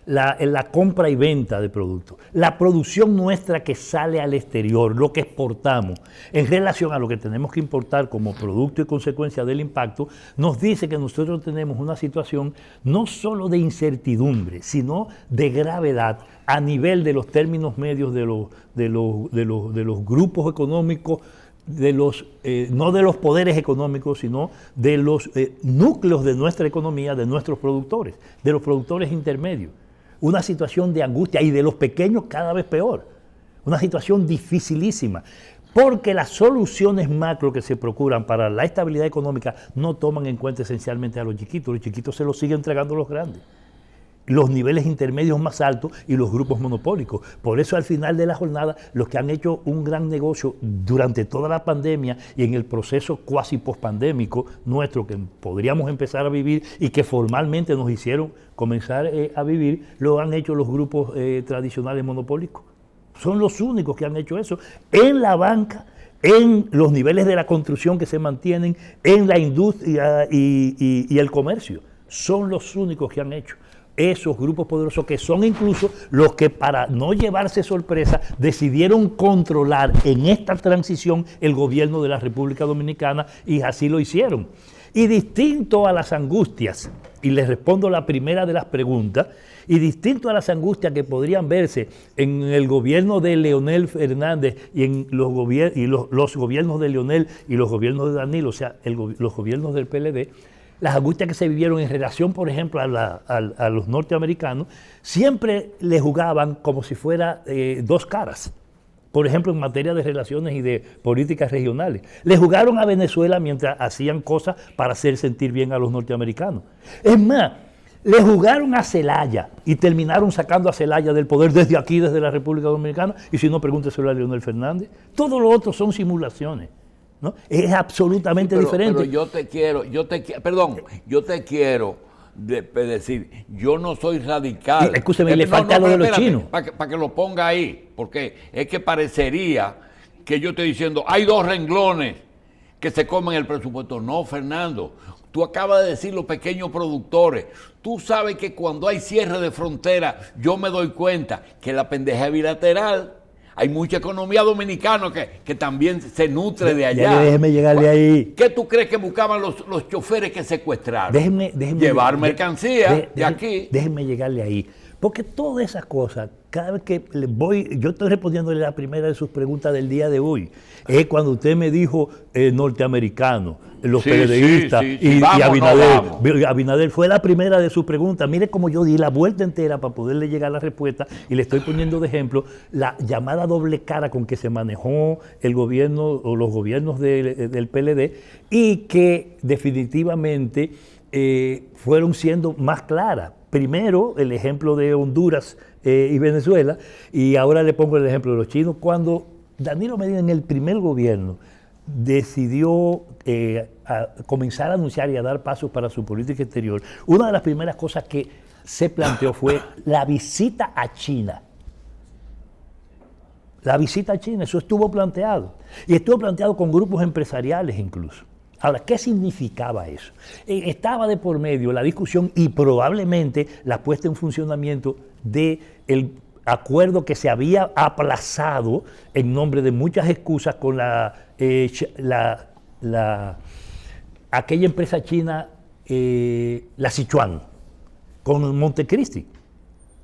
Speaker 2: la compra y venta de productos, la producción nuestra que sale al exterior, lo que exportamos, en relación a lo que tenemos que importar como producto y consecuencia del impacto, nos dice que nosotros tenemos una situación no solo de incertidumbre, sino de gravedad a nivel de los términos medios de los grupos económicos, no de los poderes económicos, sino de los núcleos de nuestra economía, de nuestros productores, de los productores intermedios. Una situación de angustia, y de los pequeños cada vez peor. Una situación dificilísima, porque las soluciones macro que se procuran para la estabilidad económica no toman en cuenta esencialmente a los chiquitos se los siguen entregando los grandes. los niveles intermedios más altos y los grupos monopólicos. Por eso al final de la jornada, los que han hecho un gran negocio durante toda la pandemia y en el proceso cuasi pospandémico nuestro que podríamos empezar a vivir y que formalmente nos hicieron comenzar a vivir, lo han hecho los grupos tradicionales monopólicos. Son los únicos que han hecho eso en la banca, en los niveles de la construcción que se mantienen, en la industria y el comercio. Son los únicos que han hecho esos grupos poderosos, que son incluso los que, para no llevarse sorpresa, decidieron controlar en esta transición el gobierno de la República Dominicana, y así lo hicieron. Y distinto a las angustias, y les respondo la primera de las preguntas, y distinto a las angustias que podrían verse en el gobierno de Leonel Fernández y en los gobiernos de Leonel y los gobiernos de Danilo, o sea, los gobiernos del PLD, las angustias que se vivieron en relación, por ejemplo, a los norteamericanos, siempre le jugaban como si fuera dos caras. Por ejemplo, en materia de relaciones y de políticas regionales. Le jugaron a Venezuela mientras hacían cosas para hacer sentir bien a los norteamericanos. Es más, le jugaron a Zelaya y terminaron sacando a Zelaya del poder desde aquí, desde la República Dominicana, y si no, pregúnteselo a Leonel Fernández. Todo lo otro son simulaciones, ¿no? Es absolutamente diferente.
Speaker 1: Pero yo te quiero decir, yo no soy radical.
Speaker 2: Escúcheme, le falta lo de los chinos.
Speaker 1: Para que lo ponga ahí, porque es que parecería que yo estoy diciendo, hay 2 renglones que se comen el presupuesto. No, Fernando, tú acabas de decir los pequeños productores. Tú sabes que cuando hay cierre de frontera, yo me doy cuenta que la pendeja bilateral, hay mucha economía dominicana que también se nutre de allá.
Speaker 2: Déjeme llegarle ahí.
Speaker 1: ¿Qué tú crees que buscaban los choferes que secuestraron?
Speaker 2: Déjeme
Speaker 1: llevar mercancía de aquí.
Speaker 2: Déjeme llegarle ahí. Porque todas esas cosas, cada vez que yo estoy respondiéndole la primera de sus preguntas del día de hoy, es cuando usted me dijo norteamericano, los PLDistas y Abinader. Abinader fue la primera de sus preguntas. Mire cómo yo di la vuelta entera para poderle llegar a la respuesta, y le estoy poniendo de ejemplo la llamada doble cara con que se manejó el gobierno o los gobiernos del PLD, y que definitivamente fueron siendo más claras. Primero, el ejemplo de Honduras y Venezuela, y ahora le pongo el ejemplo de los chinos. Cuando Danilo Medina, en el primer gobierno, decidió comenzar a anunciar y a dar pasos para su política exterior, una de las primeras cosas que se planteó fue la visita a China. La visita a China, eso estuvo planteado. Y estuvo planteado con grupos empresariales incluso. Ahora, ¿qué significaba eso? Estaba de por medio la discusión y probablemente la puesta en funcionamiento del acuerdo que se había aplazado en nombre de muchas excusas con aquella empresa china, la Sichuan, con Montecristi.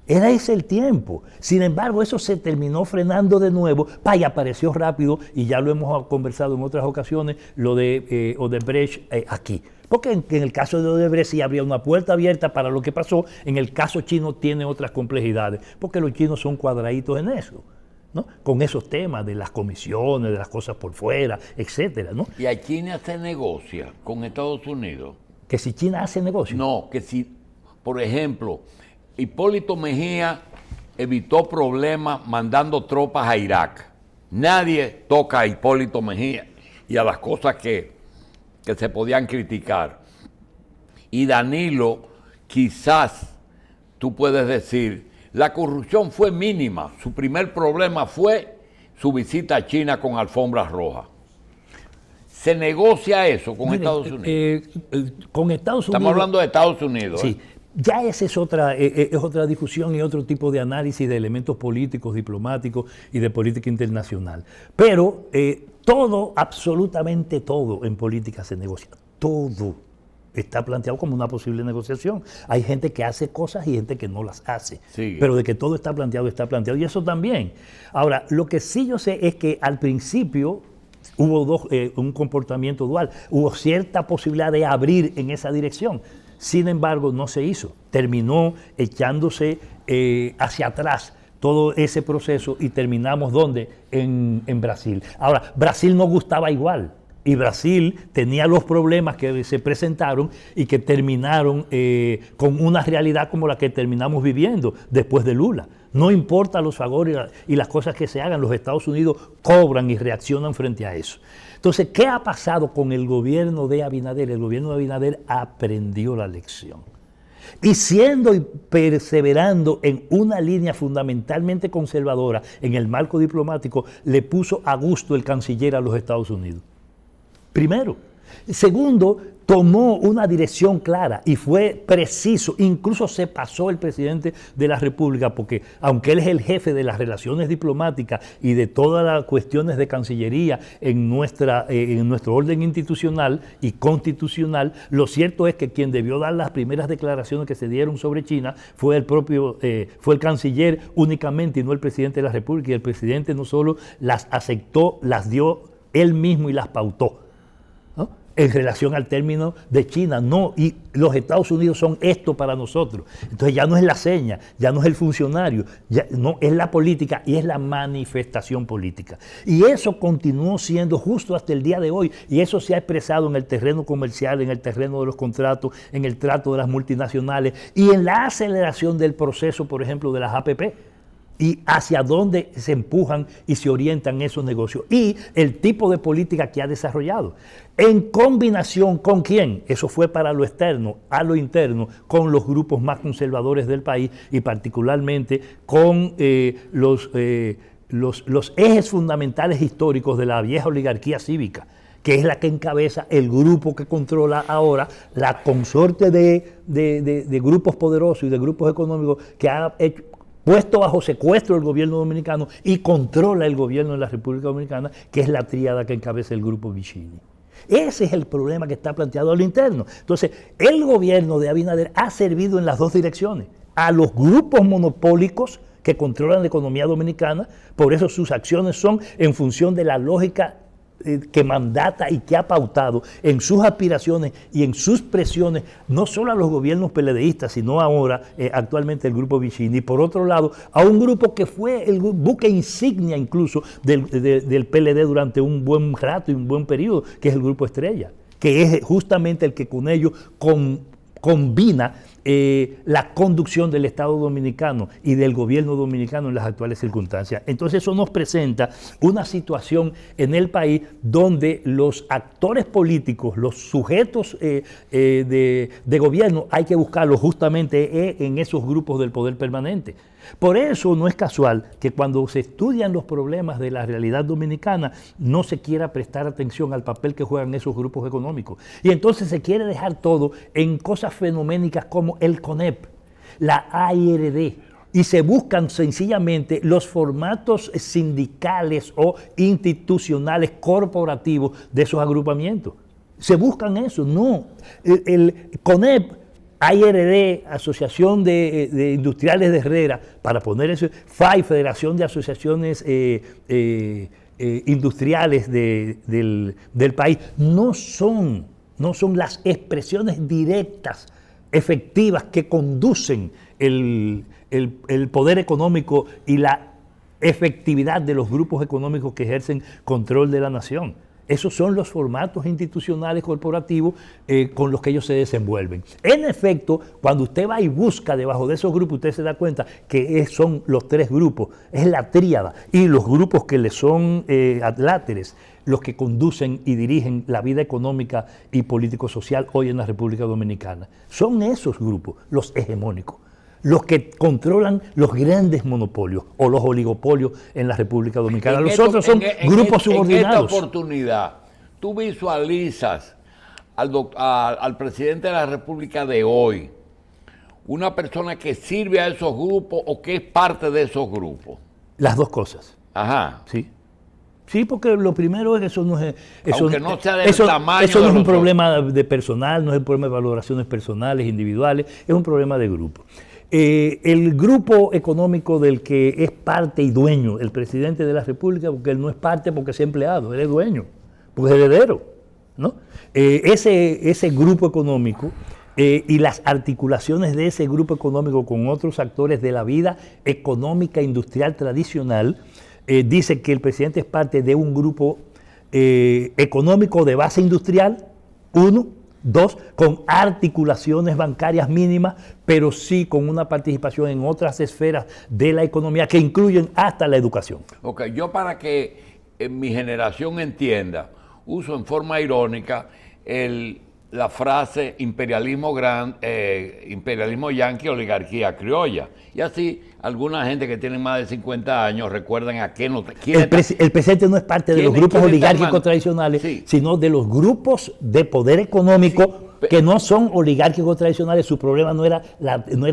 Speaker 2: Era ese el tiempo. Sin embargo, eso se terminó frenando de nuevo, y apareció rápido, y ya lo hemos conversado en otras ocasiones, lo de Odebrecht aquí. Porque en el caso de Odebrecht sí habría una puerta abierta para lo que pasó. En el caso chino tiene otras complejidades, porque los chinos son cuadraditos en eso, ¿no? Con esos temas de las comisiones, de las cosas por fuera, etcétera, ¿no?
Speaker 1: ¿Y a China se negocia con Estados Unidos?
Speaker 2: Que si China hace negocio.
Speaker 1: No, que si, por ejemplo, Hipólito Mejía evitó problemas mandando tropas a Irak. Nadie toca a Hipólito Mejía y a las cosas que se podían criticar. Y Danilo, quizás tú puedes decir, la corrupción fue mínima. Su primer problema fue su visita a China con alfombras rojas. ¿Se negocia eso con Estados Unidos?
Speaker 2: Con Estados Unidos.
Speaker 1: Estamos hablando de Estados Unidos.
Speaker 2: Sí. Ya esa es otra discusión y otro tipo de análisis de elementos políticos, diplomáticos y de política internacional. Pero todo, absolutamente todo en política se negocia. Todo está planteado como una posible negociación. Hay gente que hace cosas y gente que no las hace. Sí. Pero de que todo está planteado, está planteado. Y eso también. Ahora, lo que sí yo sé es que al principio hubo un comportamiento dual. Hubo cierta posibilidad de abrir en esa dirección. Sin embargo, no se hizo. Terminó echándose hacia atrás todo ese proceso y terminamos ¿dónde? En Brasil. Ahora, Brasil no gustaba igual. y Brasil tenía los problemas que se presentaron y que terminaron con una realidad como la que terminamos viviendo después de Lula. No importa los favores y las cosas que se hagan, los Estados Unidos cobran y reaccionan frente a eso. Entonces, ¿qué ha pasado con el gobierno de Abinader? El gobierno de Abinader aprendió la lección. Y siendo y perseverando en una línea fundamentalmente conservadora en el marco diplomático, le puso a gusto el canciller a los Estados Unidos. Primero. Segundo, tomó una dirección clara y fue preciso, incluso se pasó el presidente de la República, porque aunque él es el jefe de las relaciones diplomáticas y de todas las cuestiones de Cancillería en nuestro orden institucional y constitucional, lo cierto es que quien debió dar las primeras declaraciones que se dieron sobre China fue el canciller únicamente y no el presidente de la República, y el presidente no solo las aceptó, las dio él mismo y las pautó, ¿no?, en relación al término de China. No, y los Estados Unidos son esto para nosotros. Entonces ya no es la seña, ya no es el funcionario, ya no es la política y es la manifestación política. Y eso continuó siendo justo hasta el día de hoy, y eso se ha expresado en el terreno comercial, en el terreno de los contratos, en el trato de las multinacionales y en la aceleración del proceso, por ejemplo, de las APP. Y hacia dónde se empujan y se orientan esos negocios. Y el tipo de política que ha desarrollado. En combinación con quién, eso fue para lo externo, a lo interno, con los grupos más conservadores del país y particularmente con los ejes fundamentales históricos de la vieja oligarquía cívica, que es la que encabeza el grupo que controla ahora la consorte de grupos poderosos y de grupos económicos que ha puesto bajo secuestro el gobierno dominicano y controla el gobierno de la República Dominicana, que es la tríada que encabeza el grupo Vicini. Ese es el problema que está planteado al interno. Entonces, el gobierno de Abinader ha servido en las dos direcciones. A los grupos monopólicos que controlan la economía dominicana, por eso sus acciones son en función de la lógica que mandata y que ha pautado en sus aspiraciones y en sus presiones, no solo a los gobiernos PLDistas, sino ahora, actualmente el grupo Vicini, y por otro lado, a un grupo que fue el buque insignia incluso del PLD durante un buen rato y un buen periodo, que es el grupo Estrella, que es justamente el que con ellos combina la conducción del Estado dominicano y del gobierno dominicano en las actuales circunstancias. Entonces eso nos presenta una situación en el país donde los actores políticos, los sujetos de gobierno, hay que buscarlos justamente en esos grupos del poder permanente. Por eso no es casual que cuando se estudian los problemas de la realidad dominicana no se quiera prestar atención al papel que juegan esos grupos económicos. Y entonces se quiere dejar todo en cosas fenoménicas como el CONEP, la AIRD, y se buscan sencillamente los formatos sindicales o institucionales corporativos de esos agrupamientos. Se buscan eso, no. El CONEP, AIRD, Asociación de Industriales de Herrera, para poner eso, FAI, Federación de Asociaciones Industriales del país, no son las expresiones directas, efectivas, que conducen el poder económico y la efectividad de los grupos económicos que ejercen control de la nación. Esos son los formatos institucionales corporativos con los que ellos se desenvuelven. En efecto, cuando usted va y busca debajo de esos grupos, usted se da cuenta que son los tres grupos, es la tríada, y los grupos que le son adláteres, los que conducen y dirigen la vida económica y político-social hoy en la República Dominicana. Son esos grupos los hegemónicos, los que controlan los grandes monopolios o los oligopolios en la República Dominicana. Los otros son grupos subordinados.
Speaker 1: En esta oportunidad, ¿tú visualizas al presidente de la República de hoy una persona que sirve a esos grupos o que es parte de esos grupos?
Speaker 2: Las dos cosas.
Speaker 1: Ajá.
Speaker 2: Sí. Sí, porque lo primero es que eso no es...
Speaker 1: Aunque no sea del tamaño.
Speaker 2: Eso no es un problema de personal, no es un problema de valoraciones personales, individuales, es un problema de grupo. El grupo económico del que es parte y dueño el presidente de la República, porque él no es parte porque es empleado, él es dueño, porque es heredero, ¿no? Ese grupo económico y las articulaciones de ese grupo económico con otros actores de la vida económica industrial tradicional, dice que el presidente es parte de un grupo económico de base industrial, uno. Dos, con articulaciones bancarias mínimas, pero sí con una participación en otras esferas de la economía que incluyen hasta la educación.
Speaker 1: Ok, yo para que mi generación entienda, uso en forma irónica la frase imperialismo yanqui, oligarquía criolla. Y así, alguna gente que tiene más de 50 años recuerdan a qué no...
Speaker 2: El presidente no es parte de los grupos oligárquicos tradicionales,
Speaker 1: sí,
Speaker 2: sino de los grupos de poder económico que no son oligárquicos tradicionales. Su problema no era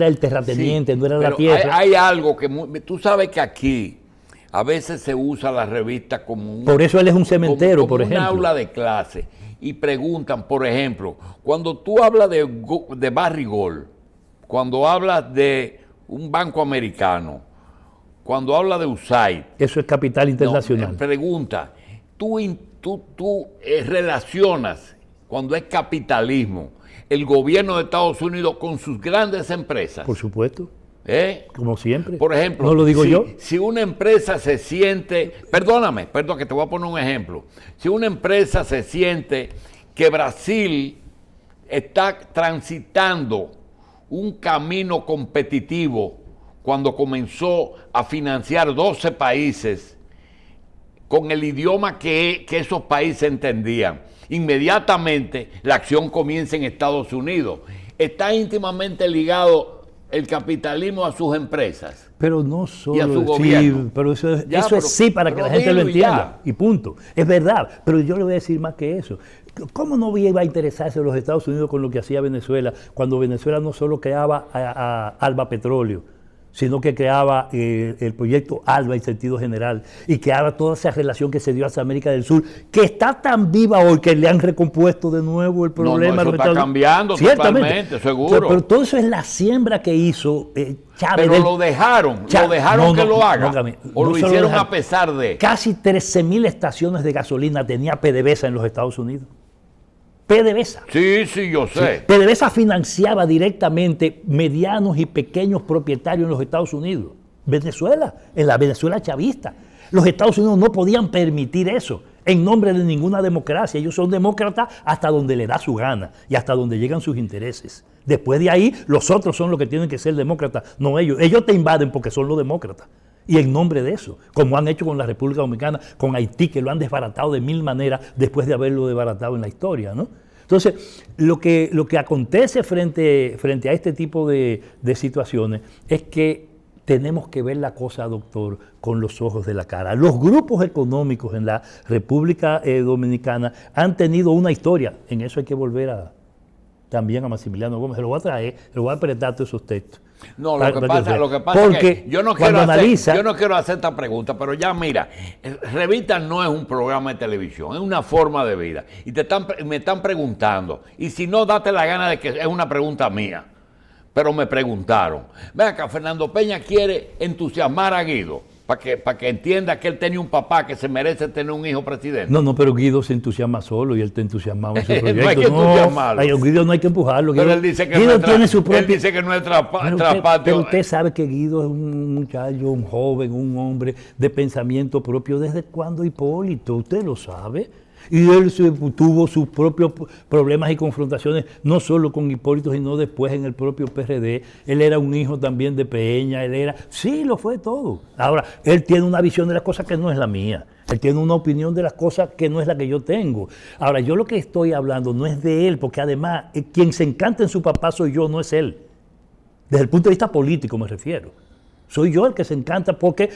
Speaker 2: el terrateniente, no era la tierra.
Speaker 1: Hay algo que... Tú sabes que aquí a veces se usa la revista como un...
Speaker 2: Por eso él es un cementero,
Speaker 1: como
Speaker 2: por ejemplo.
Speaker 1: Un aula de clase. Y preguntan, por ejemplo, cuando tú hablas de Barrigol, cuando hablas de un banco americano, cuando hablas de USAID...
Speaker 2: Eso es capital internacional.
Speaker 1: Pregunta, tú relacionas, cuando es capitalismo, el gobierno de Estados Unidos con sus grandes empresas.
Speaker 2: Por supuesto. Como siempre.
Speaker 1: Por ejemplo,
Speaker 2: no lo digo yo.
Speaker 1: Si una empresa se siente, perdón que te voy a poner un ejemplo. Si una empresa se siente que Brasil está transitando un camino competitivo cuando comenzó a financiar 12 países con el idioma que esos países entendían, inmediatamente la acción comienza en Estados Unidos. Está íntimamente ligado el capitalismo a sus empresas.
Speaker 2: Pero no solo
Speaker 1: y a su gobierno.
Speaker 2: Pero eso es sí para que la gente lo entienda. Y punto. Es verdad. Pero yo le voy a decir más que eso. ¿Cómo no iba a interesarse los Estados Unidos con lo que hacía Venezuela cuando Venezuela no solo creaba a Alba Petróleo, sino que creaba el proyecto ALBA en sentido general y creaba toda esa relación que se dio hacia América del Sur, que está tan viva hoy que le han recompuesto de nuevo el problema.
Speaker 1: Eso está cambiando totalmente, seguro.
Speaker 2: Pero todo eso es la siembra que hizo Chávez.
Speaker 1: Pero lo dejaron que lo haga. O lo hicieron a pesar de...
Speaker 2: Casi 13.000 estaciones de gasolina tenía PDVSA en los Estados Unidos. PDVSA.
Speaker 1: Sí, yo sé.
Speaker 2: Sí. PDVSA financiaba directamente medianos y pequeños propietarios en los Estados Unidos. Venezuela, en la Venezuela chavista. Los Estados Unidos no podían permitir eso en nombre de ninguna democracia. Ellos son demócratas hasta donde le da su gana y hasta donde llegan sus intereses. Después de ahí, los otros son los que tienen que ser demócratas, no ellos. Ellos te invaden porque son los demócratas. Y en nombre de eso, como han hecho con la República Dominicana, con Haití, que lo han desbaratado de mil maneras después de haberlo desbaratado en la historia, ¿no? Entonces, lo que acontece frente a este tipo de situaciones es que tenemos que ver la cosa, doctor, con los ojos de la cara. Los grupos económicos en la República Dominicana han tenido una historia. En eso hay que volver también a Maximiliano Gómez. Se lo voy a traer, le voy a apretar todos esos textos.
Speaker 1: No, lo que pasa es que yo no quiero hacer esta pregunta, pero ya mira, Revista no es un programa de televisión, es una forma de vida. Y me están preguntando, y si no, date la gana de que es una pregunta mía. Pero me preguntaron, ven acá, Fernando Peña quiere entusiasmar a Guido para que entienda que él tenía un papá que se merece tener un hijo presidente.
Speaker 2: No, pero Guido se entusiasma solo y él te entusiasmaba en su proyecto.
Speaker 1: No hay que entusiasmarlo.
Speaker 2: Guido no hay que empujarlo.
Speaker 1: Pero él dice que
Speaker 2: Guido tiene su propio...
Speaker 1: Él dice que no es traspatio.
Speaker 2: Pero usted sabe que Guido es un muchacho, un joven, un hombre de pensamiento propio. ¿Desde cuándo Hipólito? ¿Usted lo sabe? Y él tuvo sus propios problemas y confrontaciones, no solo con Hipólito, sino después en el propio PRD. Él era un hijo también de Peña, sí, lo fue todo. Ahora, él tiene una visión de las cosas que no es la mía. Él tiene una opinión de las cosas que no es la que yo tengo. Ahora, yo lo que estoy hablando no es de él, porque además, quien se encanta en su papá soy yo, no es él. Desde el punto de vista político me refiero. Soy yo el que se encanta porque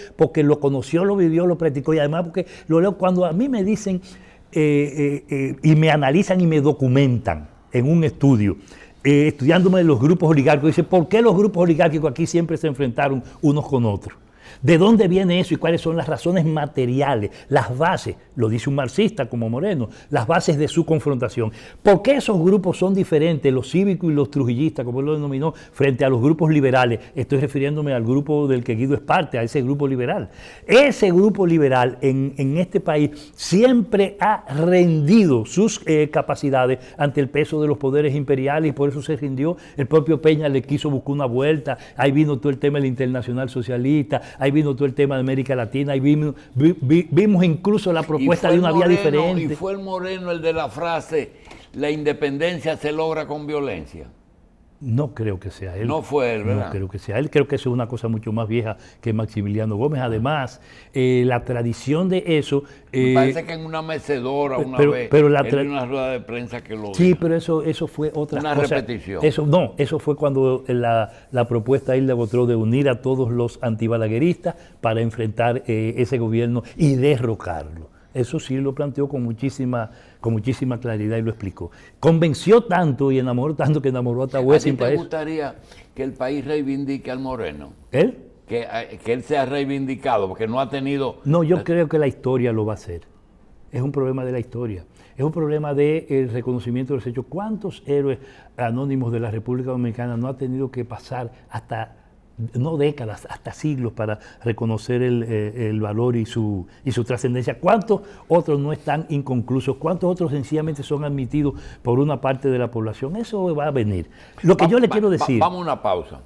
Speaker 2: lo conoció, lo vivió, lo practicó, y además porque lo leo cuando a mí me dicen... y me analizan y me documentan en un estudio, estudiándome de los grupos oligárquicos. Dice, ¿por qué los grupos oligárquicos aquí siempre se enfrentaron unos con otros? ¿De dónde viene eso y cuáles son las razones materiales, las bases, lo dice un marxista como Moreno, las bases de su confrontación? ¿Por qué esos grupos son diferentes, los cívicos y los trujillistas, como él lo denominó, frente a los grupos liberales? Estoy refiriéndome al grupo del que Guido es parte, a ese grupo liberal. Ese grupo liberal en este país siempre ha rendido sus capacidades ante el peso de los poderes imperiales y por eso se rindió. El propio Peña le quiso buscar una vuelta, ahí vino todo el tema del Internacional Socialista, ahí vino todo el tema de América Latina, ahí vimos incluso la propuesta de una vía diferente.
Speaker 1: Y fue el Moreno el de la frase, la independencia se logra con violencia.
Speaker 2: No creo que sea él.
Speaker 1: No fue él, ¿verdad?
Speaker 2: No creo que sea él. Creo que eso es una cosa mucho más vieja que Maximiliano Gómez. Además, la tradición de eso...
Speaker 1: Me parece que en una mecedora una vez, en una rueda de prensa que lo
Speaker 2: sí,
Speaker 1: dijo.
Speaker 2: pero eso fue otra cosa.
Speaker 1: Una repetición.
Speaker 2: Eso fue cuando la propuesta Hilda Botró de unir a todos los antibalagueristas para enfrentar ese gobierno y derrocarlo. Eso sí lo planteó con muchísima claridad y lo explicó. Convenció tanto y enamoró tanto que enamoró a Tahué sin país.
Speaker 1: ¿A ti te gustaría que el país reivindique al Moreno?
Speaker 2: ¿Él?
Speaker 1: Que él sea reivindicado, porque no ha tenido...
Speaker 2: No, yo creo que la historia lo va a hacer. Es un problema de la historia. Es un problema del reconocimiento de los hechos. ¿Cuántos héroes anónimos de la República Dominicana no ha tenido que pasar hasta... no décadas, hasta siglos para reconocer el valor y su trascendencia? ¿Cuántos otros no están inconclusos? ¿Cuántos otros sencillamente son admitidos por una parte de la población? Eso va a venir. Lo que yo le quiero decir...
Speaker 1: Vamos a una pausa.